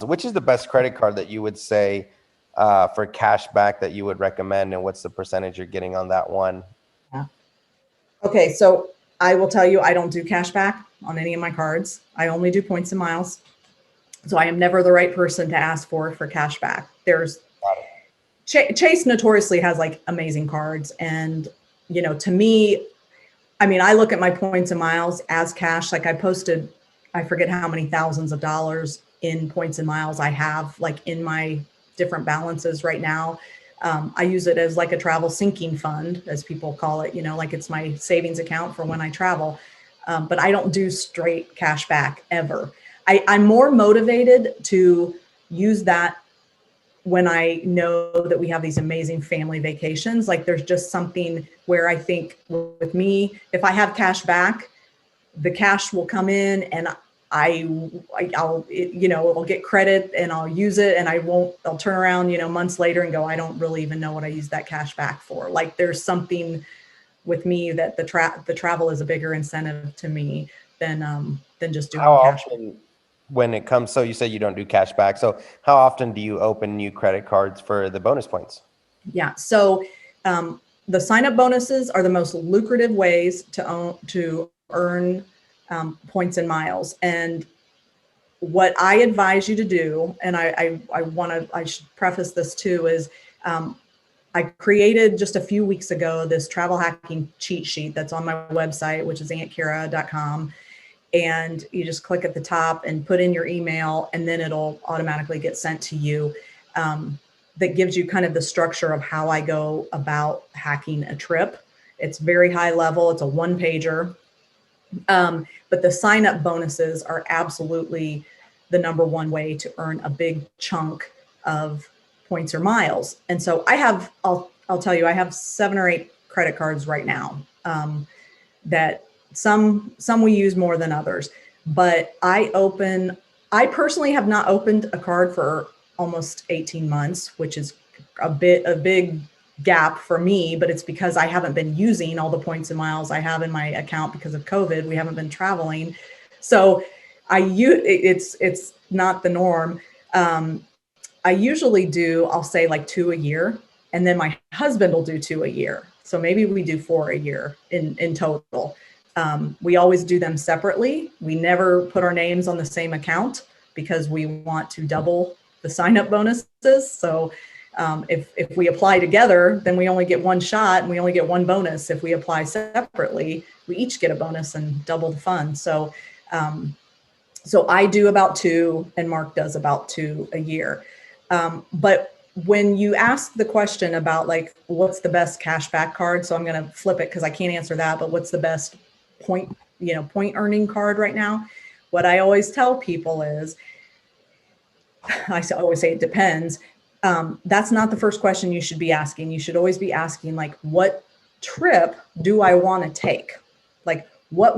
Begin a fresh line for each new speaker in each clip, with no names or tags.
which is the best credit card that you would say for cash back that you would recommend, and what's the percentage you're getting on that one?
Yeah. Okay, so I will tell you, I don't do cash back on any of my cards. I only do points and miles. So I am never the right person to ask for cash back. There's Chase notoriously has like amazing cards. And, you know, to me, I mean, I look at my points and miles as cash. Like I posted, I forget how many thousands of dollars in points and miles I have like in my different balances right now. I use it as like a travel sinking fund, as people call it, you know, like it's my savings account for when I travel. But I don't do straight cash back ever. I'm more motivated to use that when I know that we have these amazing family vacations. Like there's just something where I think with me, if I have cash back, the cash will come in and I'll you know, it'll get credit and I'll use it, and I'll turn around, you know, months later and go, I don't really even know what I used that cash back for. Like there's something with me that the travel is a bigger incentive to me than just doing cash.
When it comes, so you said you don't do cash back. So how often do you open new credit cards for the bonus points?
Yeah. So the sign-up bonuses are the most lucrative ways to earn points and miles. And what I advise you to do, and I should preface this too, is I created just a few weeks ago this travel hacking cheat sheet that's on my website, which is auntkiera.com. And you just click at the top and put in your email, and then it'll automatically get sent to you. That gives you kind of the structure of how I go about hacking a trip. It's very high level. It's a one-pager. But the sign-up bonuses are absolutely the number one way to earn a big chunk of points or miles. And so I'll tell you, I have 7 or 8 credit cards right now that some we use more than others, but I personally have not opened a card for almost 18 months, which is a big gap for me, but it's because I haven't been using all the points and miles I have in my account because of COVID. We haven't been traveling. So it's not the norm. I usually do, I'll say like 2 a year, and then my husband will do 2 a year. So maybe we do 4 a year in total. We always do them separately. We never put our names on the same account because we want to double the sign-up bonuses. So if we apply together, then we only get one shot and we only get one bonus. If we apply separately, we each get a bonus and double the fund. So I do about 2 and Mark does about 2 a year. But when you ask the question about like, what's the best cashback card? So I'm going to flip it because I can't answer that, but what's the best point earning card right now? What I always tell people is, I always say it depends. That's not the first question you should be asking. You should always be asking like, what trip do I want to take? Like, what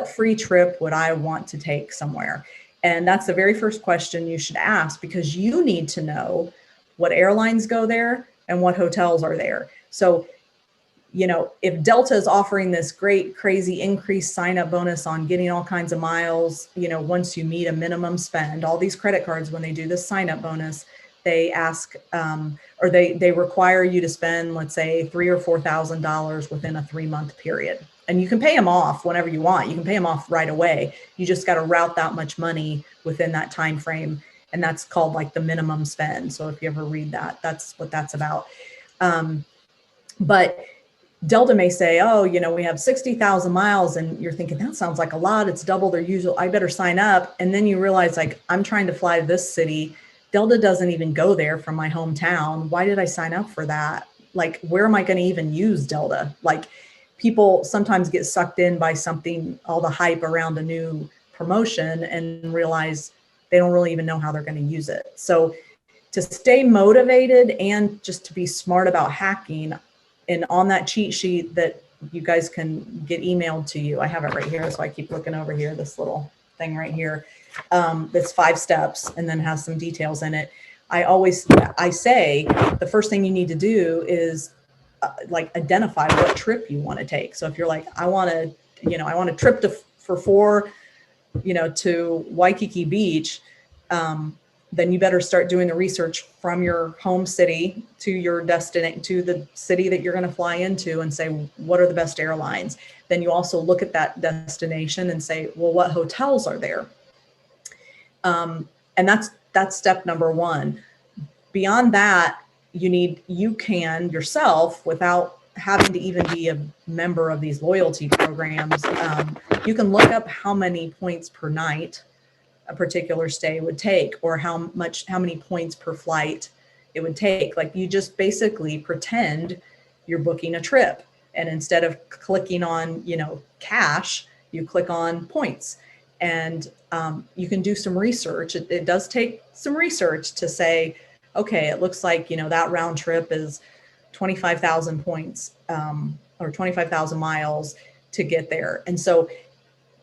free trip would I want to take somewhere? And that's the very first question you should ask, because you need to know what airlines go there and what hotels are there. So, you know, if Delta is offering this great, crazy increased sign-up bonus on getting all kinds of miles, you know, once you meet a minimum spend, all these credit cards, when they do this sign-up bonus, they ask, or they require you to spend, let's say, $3,000 or $4,000 within a 3-month period. And you can pay them off whenever you want. You can pay them off right away. You just got to route that much money within that time frame. And that's called like the minimum spend. So if you ever read that, that's what that's about. But Delta may say, oh, you know, we have 60,000 miles, and you're thinking that sounds like a lot. It's double their usual. I better sign up. And then you realize, like, I'm trying to fly to this city. Delta doesn't even go there from my hometown. Why did I sign up for that? Like, where am I going to even use Delta? Like, people sometimes get sucked in by something, all the hype around a new promotion, and realize they don't really even know how they're going to use it. So to stay motivated and just to be smart about hacking, and on that cheat sheet that you guys can get emailed to you, I have it right here. So I keep looking over here, this little thing right here. That's 5 steps and then has some details in it. I say the first thing you need to do is like identify what trip you want to take. So if you're like, I want a trip for 4, to Waikiki Beach, then you better start doing the research from your home city to your destination, to the city that you're going to fly into, and say, what are the best airlines? Then you also look at that destination and say, well, what hotels are there? And that's step number one. Beyond that, you can yourself, without having to even be a member of these loyalty programs, you can look up how many points per night a particular stay would take, or how many points per flight it would take. Like, you just basically pretend you're booking a trip, and instead of clicking on, cash, you click on points. And you can do some research. It does take some research to say, okay, it looks like, that round trip is 25,000 points, or 25,000 miles to get there. And so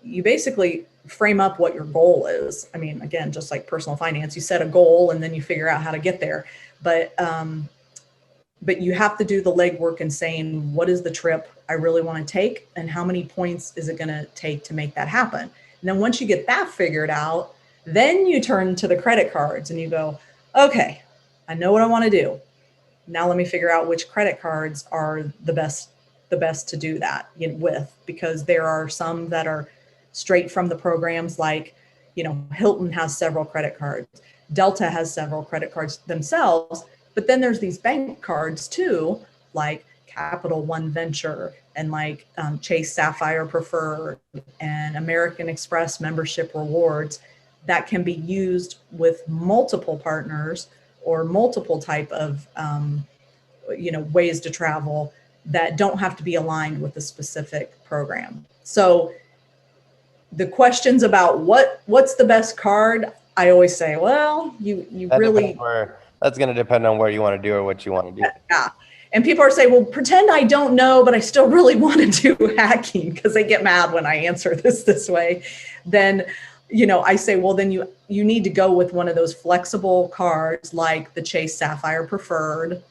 you basically frame up what your goal is. I mean, again, just like personal finance, you set a goal and then you figure out how to get there. But you have to do the legwork in saying, what is the trip I really want to take, and how many points is it going to take to make that happen? And then once you get that figured out, then you turn to the credit cards and you go, okay, I know what I want to do. Now let me figure out which credit cards are the best to do that with, because there are some that are straight from the programs, like, Hilton has several credit cards. Delta has several credit cards themselves, but then there's these bank cards too, like Capital One Venture and like Chase Sapphire Preferred and American Express Membership Rewards, that can be used with multiple partners or multiple type of ways to travel that don't have to be aligned with a specific program. So the questions about what's the best card, I always say, well,
that's going to depend on where you want to do or what you want to do.
Yeah. And people are saying, well, pretend I don't know, but I still really want to do hacking, because they get mad when I answer this way. Then, I say, well, then you need to go with one of those flexible cards like the Chase Sapphire Preferred,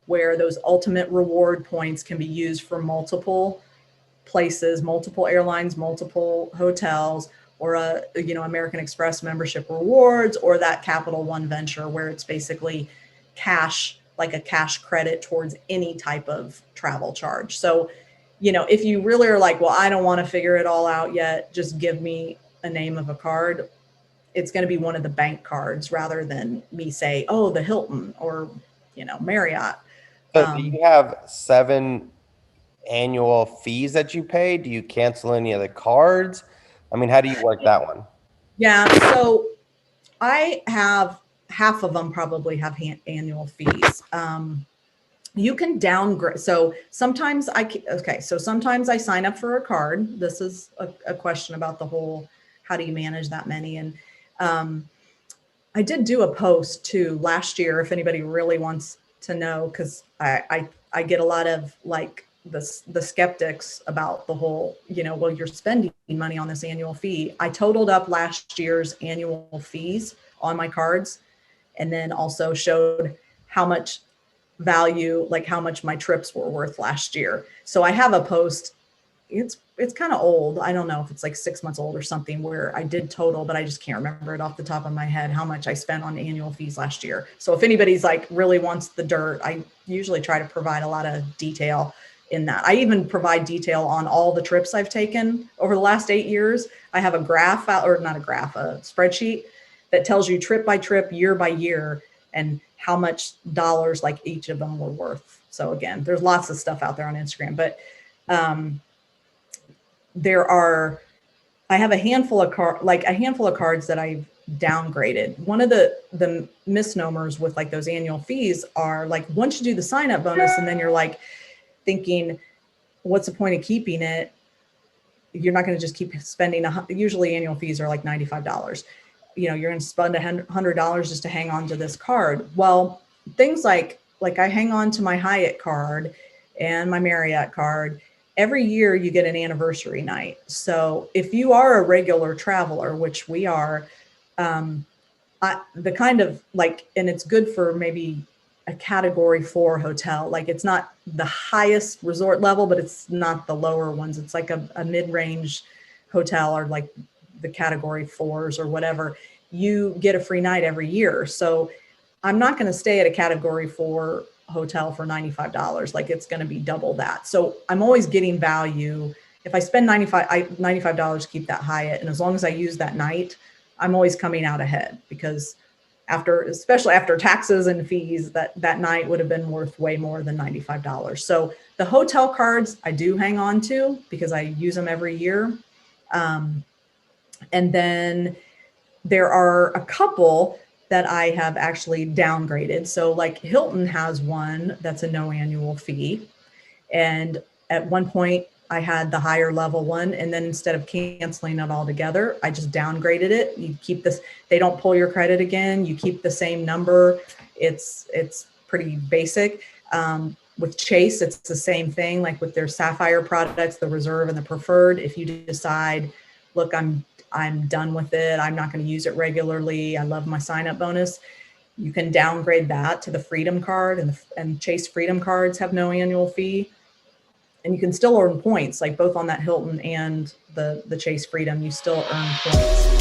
where those ultimate reward points can be used for multiple places, multiple airlines, multiple hotels, or American Express Membership Rewards, or that Capital One Venture, where it's basically cash, like a cash credit towards any type of travel charge. So, if you really are like, well, I don't want to figure it all out yet, just give me a name of a card, it's going to be one of the bank cards rather than me say, oh, the Hilton or, Marriott.
So do you have 7 annual fees that you pay? Do you cancel any of the cards? I mean, how do you work that one?
Yeah. So I have half of them probably have annual fees. You can downgrade. So sometimes sometimes I sign up for a card. This is a question about the whole, how do you manage that many? And I did do a post too last year, if anybody really wants to know, because I get a lot of like the skeptics about the whole, well, you're spending money on this annual fee. I totaled up last year's annual fees on my cards, and then also showed how much value, like how much my trips were worth last year. So I have a post. It's kind of old. I don't know if it's like 6 months old or something, where I did total, but I just can't remember it off the top of my head how much I spent on annual fees last year. So if anybody's like really wants the dirt, I usually try to provide a lot of detail in that. I even provide detail on all the trips I've taken over the last 8 years. I have a graph, or not a graph, a spreadsheet that tells you trip by trip, year by year, and how much dollars like each of them were worth. So again, there's lots of stuff out there on Instagram, but I have a handful of cards that I've downgraded. One of the misnomers with like those annual fees are like, once you do the sign up bonus and then you're like thinking, what's the point of keeping it? You're not going to just keep spending. Usually annual fees are like $95. You're going to spend $100 just to hang on to this card. Well, things like I hang on to my Hyatt card and my Marriott card. Every year you get an anniversary night. So if you are a regular traveler, which we are, the kind of like, and it's good for maybe a category 4 hotel. Like, it's not the highest resort level, but it's not the lower ones. It's like a mid-range hotel, or like the category 4s or whatever. you get a free night every year. So I'm not going to stay at a category 4 hotel for $95. Like it's going to be double that. So I'm always getting value. If I spend $95 to keep that Hyatt, and as long as I use that night, I'm always coming out ahead, because especially after taxes and fees, that night would have been worth way more than $95. So the hotel cards I do hang on to because I use them every year. And then there are a couple that I have actually downgraded. So like Hilton has one that's a no annual fee. And at one point I had the higher level one. And then instead of canceling it altogether, I just downgraded it. You keep this, they don't pull your credit again. You keep the same number. It's pretty basic. With Chase, it's the same thing. Like with their Sapphire products, the Reserve and the Preferred, if you decide, look, I'm done with it, I'm not going to use it regularly, I love my sign up bonus, you can downgrade that to the Freedom card, and Chase Freedom cards have no annual fee. And you can still earn points, like both on that Hilton and the Chase Freedom, you still earn points.